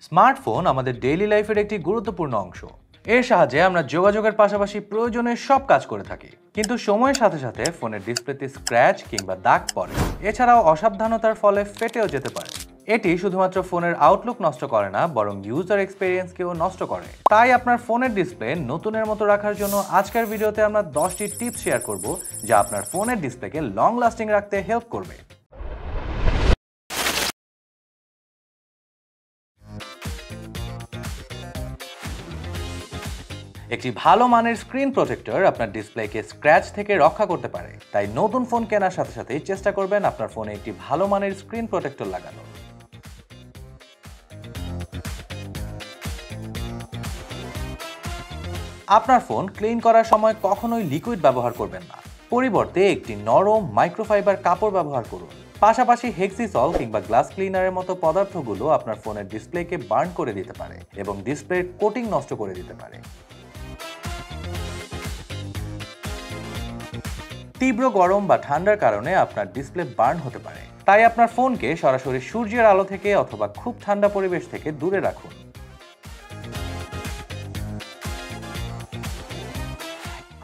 Smartphone আমাদের daily লাইফের একটি গুরুত্বপূর্ণ অংশ। এর সাহায্যে আমরা যোগাযোগের পাশাপাশি প্রয়োজনীয় সব কাজ করে থাকি, কিন্তু সময়ের সাথে সাথে ফোনের ডিসপ্লেতে স্ক্র্যাচ কিংবা দাগ পড়ে। এছাড়াও অসাবধানতার ফলে ফেটেও যেতে পারে। এটি শুধুমাত্র ফোনের আউটলুক নষ্ট করে না, বরং ইউজার এক্সপিরিয়েন্সকেও নষ্ট করে। তাই আপনার ফোনের ডিসপ্লে নতুনের মতো রাখার জন্য আজকের ভিডিওতে আমরা 10টি টিপস শেয়ার করব, যা আপনার ফোনের ডিসপ্লেকে লং লাস্টিং রাখতে হেল্প করবে। একটি ভালো মানের স্ক্রিন প্রোটেক্টর আপনার ডিসপ্লেকে স্ক্র্যাচ থেকে রক্ষা করতে পারে। তাই নতুন ফোন কেনার সাথে সাথেই চেষ্টা করবেন আপনার ফোনে একটি ভালো মানের স্ক্রিন প্রোটেক্টর লাগানো। আপনার ফোন ক্লিন করার সময় কখনোই লিকুইড ব্যবহার করবেন না। পরিবর্তে একটি নরম মাইক্রোফাইবার কাপড় ব্যবহার করুন। পাশাপাশি হেক্সিসল কিংবা গ্লাস ক্লিনারের মতো পদার্থগুলো আপনার ফোনের ডিসপ্লেকে বার্ন করে দিতে পারে এবং ডিসপ্লের কোটিং নষ্ট করে দিতে পারে। তীব্র গরম বা ঠান্ডার কারণে আপনার ডিসপ্লে বার্ন হতে পারে। তাই আপনার ফোনকে সরাসরি সূর্যের আলো থেকে অথবা খুব ঠান্ডা পরিবেশ থেকে দূরে রাখুন।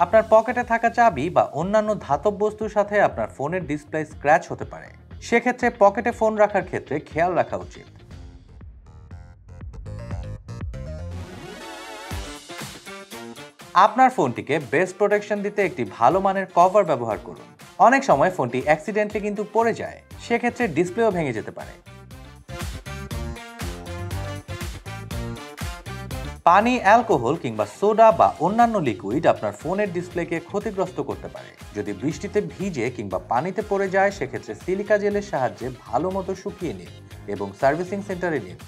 আপনার পকেটে থাকা চাবি বা অন্যান্য ধাতব বস্তুর সাথে আপনার ফোনের ডিসপ্লে স্ক্র্যাচ হতে পারে। সেক্ষেত্রে পকেটে ফোন রাখার ক্ষেত্রে খেয়াল রাখা উচিত। আপনার ফোনটিকে বেস্ট প্রোটেকশন দিতে একটি ভালো মানের কভার ব্যবহার করুন। অনেক সময় ফোনটি অ্যাক্সিডেন্টলি কিন্তু পড়ে যায়, সেক্ষেত্রে ডিসপ্লেও ভেঙে যেতে পারে। পানি, অ্যালকোহল কিংবা সোডা বা অন্যান্য লিকুইড আপনার ফোনের ডিসপ্লেকে ক্ষতিগ্রস্ত করতে পারে। যদি বৃষ্টিতে ভিজে কিংবা পানিতে পড়ে যায়, সেক্ষেত্রে সিলিকা জেলের সাহায্যে ভালো মতো শুকিয়ে নিন এবং সার্ভিসিং সেন্টারে নিন।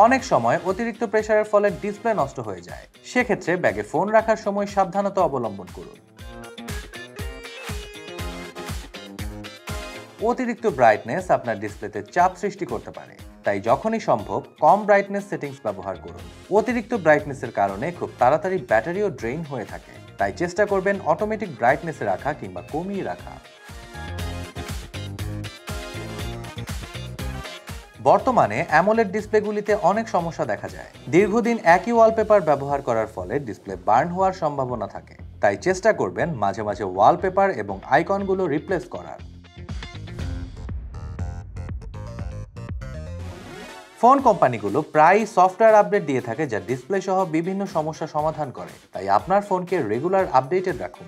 অনেক সময় অতিরিক্ত প্রেসারের ফলে ডিসপ্লে নষ্ট হয়ে যায়, সেক্ষেত্রে ব্যাগে ফোন রাখার সময় সাবধানতা অবলম্বন করুন। অতিরিক্ত ব্রাইটনেস আপনার ডিসপ্লেতে চাপ সৃষ্টি করতে পারে, তাই যখনই সম্ভব কম ব্রাইটনেস সেটিংস ব্যবহার করুন। অতিরিক্ত ব্রাইটনেসের কারণে খুব তাড়াতাড়ি ব্যাটারিও ড্রেইন হয়ে থাকে, তাই চেষ্টা করবেন অটোমেটিক ব্রাইটনেসে রাখা কিংবা কমিয়ে রাখা। বর্তমানে অ্যামোলেড ডিসপ্লেগুলিতে অনেক সমস্যা দেখা যায়। দীর্ঘদিন একই ওয়ালপেপার ব্যবহার করার ফলে ডিসপ্লে বার্ন হওয়ার সম্ভাবনা থাকে, তাই চেষ্টা করবেন মাঝে মাঝে ওয়ালপেপার এবং আইকনগুলো রিপ্লেস করার। ফোন কোম্পানিগুলো প্রায়ই সফটওয়্যার আপডেট দিয়ে থাকে, যা ডিসপ্লে সহ বিভিন্ন সমস্যা সমাধান করে। তাই আপনার ফোনকে রেগুলার আপডেটেড রাখুন।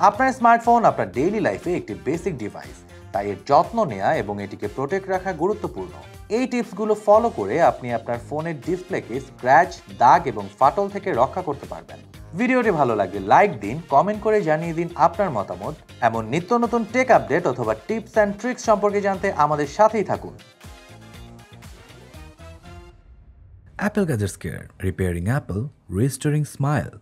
আপনার স্মার্টফোন আপনার ডেইলি লাইফে একটি বেসিক ডিভাইস, তাই এর যত্ন নেওয়া এবং এটিকে প্রোটেক্ট রাখা গুরুত্বপূর্ণ। এই টিপসগুলো ফলো করে আপনি আপনার ফোনের ডিসপ্লেকে স্ক্র্যাচ, দাগ এবং ফাটল থেকে রক্ষা করতে পারবেন। ভিডিওটি ভালো লাগলে লাইক দিন, কমেন্ট করে জানিয়ে দিন আপনার মতামত। এমন নিত্য নতুন টেক আপডেট অথবা টিপস অ্যান্ড ট্রিক্স সম্পর্কে জানতে আমাদের সাথেই থাকুন। Apple Gadgets Care, repairing Apple, restoring smile.